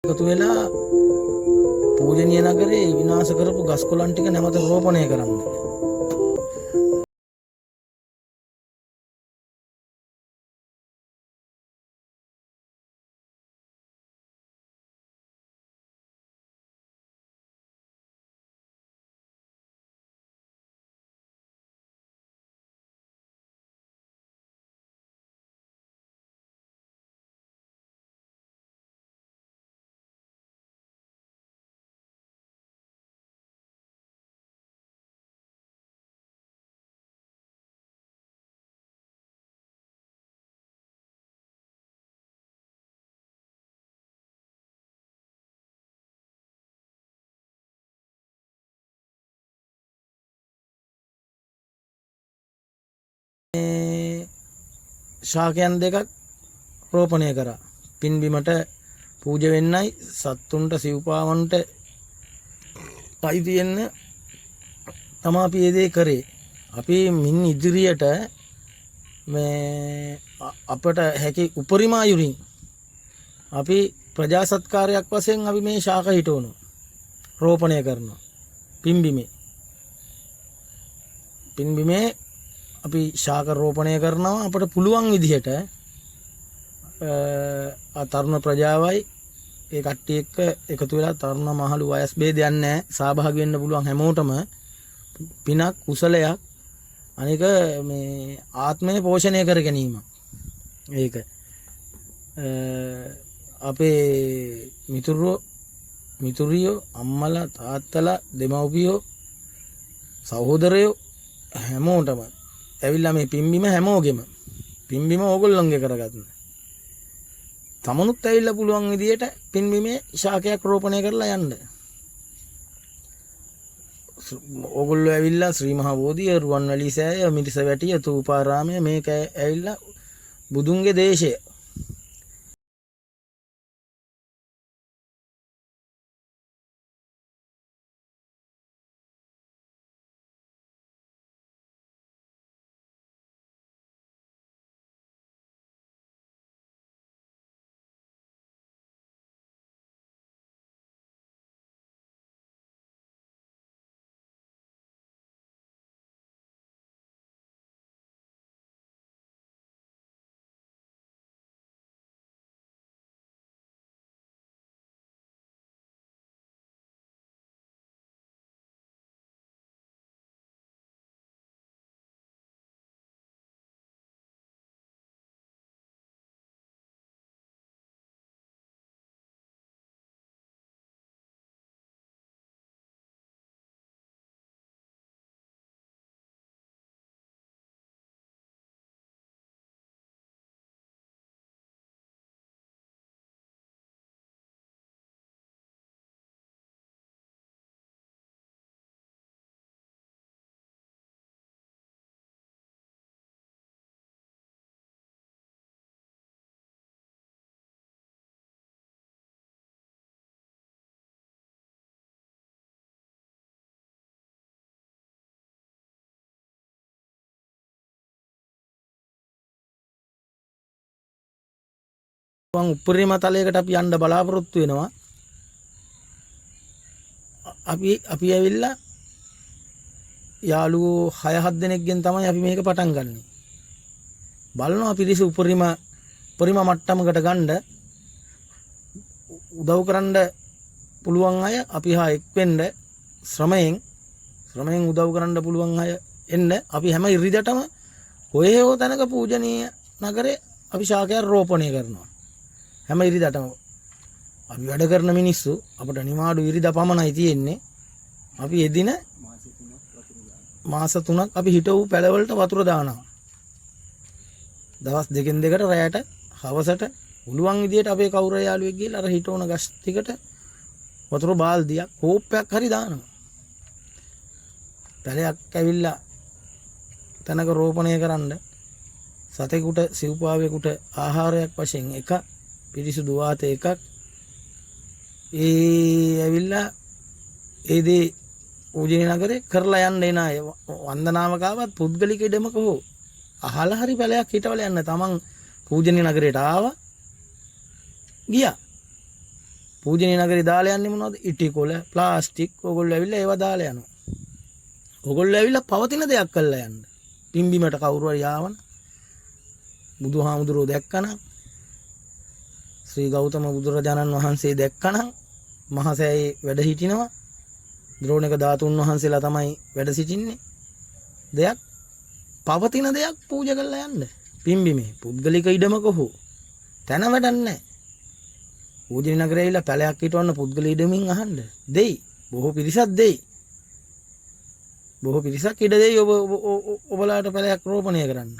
එකතු වෙලා පූජනීය නගරේ විනාශ කරපු ගස් කොළන් ටික නැවත රෝපණය කරන්න. ශාකයන් දෙකක් රෝපණය කරා. පින්බිමට පූජ වෙන්නයි සත්තුන්ට සිව්පාවන්ට පයි තියෙන්න තමයි අපි මේ දේ කරේ. අපි මින් ඉදිරියට මේ අපට හැකි උපරිම අයුරින් අපි ප්‍රජා සත්කාරයක් වශයෙන් අපි මේ ශාක හිටවනු රෝපණය කරනවා. පින්බිමේ අපි ශාක රෝපණය කරනවා. අපට පුළුවන් විදිහට තරුණ ප්‍රජාවයි ඒ කට්ටිය එක්ක එකතු වෙලා තරුණ මහලු වයස් ભેදයක් නැහැ. සහභාගී වෙන්න පුළුවන් හැමෝටම පිනක් කුසලයක්. අනික මේ ආත්මය පෝෂණය කර ගැනීම. ඒක අපේ මිතුරියෝ අම්මලා තාත්තලා දෙමව්පියෝ සහෝදරයෝ හැමෝටම ඇවිල්ලා මේ පින්බිම ඕගොල්ලොන්ගේ කරගන්න. තමනුත් ඇවිල්ලා පුළුවන් විදියට පින්බිමේ ශාකයක් රෝපණය කරලා යන්න. ඕගොල්ලෝ ඇවිල්ලා ශ්‍රී මහා බෝධිය, රුවන්වැලි සෑය, මිරිසවැටිය, තූපාරාමය මේක ඇවිල්ලා බුදුන්ගේ දේශය උපරිම තලයකට අපි යන්න බලාපොරොත්තු වෙනවා. අපි ඇවිල්ලා යාළුවෝ 6-7 දෙනෙක්ගෙන් තමයි අපි මේක පටන් ගන්නෙ. බලනවා පිරිස උපරිම මට්ටමකට ගන්න උදව් කරන්න පුළුවන් අය අපි හා එක් වෙන්න ශ්‍රමයෙන් උදව් කරන්න පුළුවන් අය එන්න. අපි හැම ඉරිදටම ඔය හෝ තැනක පූජනීය නගරේ අපි ශාකයක් රෝපණය කරනවා. හැම ඉරිදටම අපි වැඩ කරන මිනිස්සු අපට නිමාඩු ඉරිදා පමණයි තියෙන්නේ. අපි එදින මාස 3ක් අපි හිටවු පැලවලට වතුර දානවා. දවස් දෙකෙන් දෙකට රැයට හවසට උළුවන් විදියට අපේ කවුරු යාළුවෙක් ගිහලා අර හිටවන ගස් ටිකට වතුර බාල්දියක් කෝප්පයක් හරි දානවා. පැලයක් ඇවිල්ලා තනක රෝපණය කරන්න සතෙකුට සිව්පාවෙකුට ආහාරයක් වශයෙන් එක පිරිසුදු වාත එකක් ඇවිල්ලා ඒ දේ පූජනීය නගරේ කරලා යන්න එන අය වන්දනාවකාවත් පුද්ගලික ඉඩමක හෝ අහලා හරි පැලයක් හිටවල යන්න තමන් පූජනීය නගරයට ආවා ගියා. පූජනීය නගරේ දාලා යන්නේ මොනවද? ඉටි කොළ, ප්ලාස්ටික් ඕගොල්ලෝ ඇවිල්ලා ඒවා දාලා යනවා. ඕගොල්ලෝ ඇවිල්ලා පවතින දෙයක් කරලා යන්න. පිම්බීමට කවුරු හරි ආවන බුදුහාමුදුරුවෝ දැක්කනම් ශ්‍රී ගෞතම බුදුරජාණන් වහන්සේ දැක්කනම් මහසෑයේ වැඩ හිටිනවා. ද්‍රෝණික ධාතුන් වහන්සේලා තමයි වැඩ සිටින්නේ. දෙයක් පවතින දෙයක් පූජා කරලා යන්න. පිම්බීමේ පුද්ගලික ඉඩමක හෝ තැන වැඩක් නැහැ. පූජනීය නගරේ ඇවිල්ලා පැලයක් හිටවන්න පුද්ගල ඉඩමින් අහන්න. දෙයි. බොහෝ පිරිසක් දෙයි. බොහෝ පිරිසක් ඉඩ දෙයි ඔබලාට පැලයක් රෝපණය කරන්න.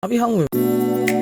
අපි හමු වෙමු.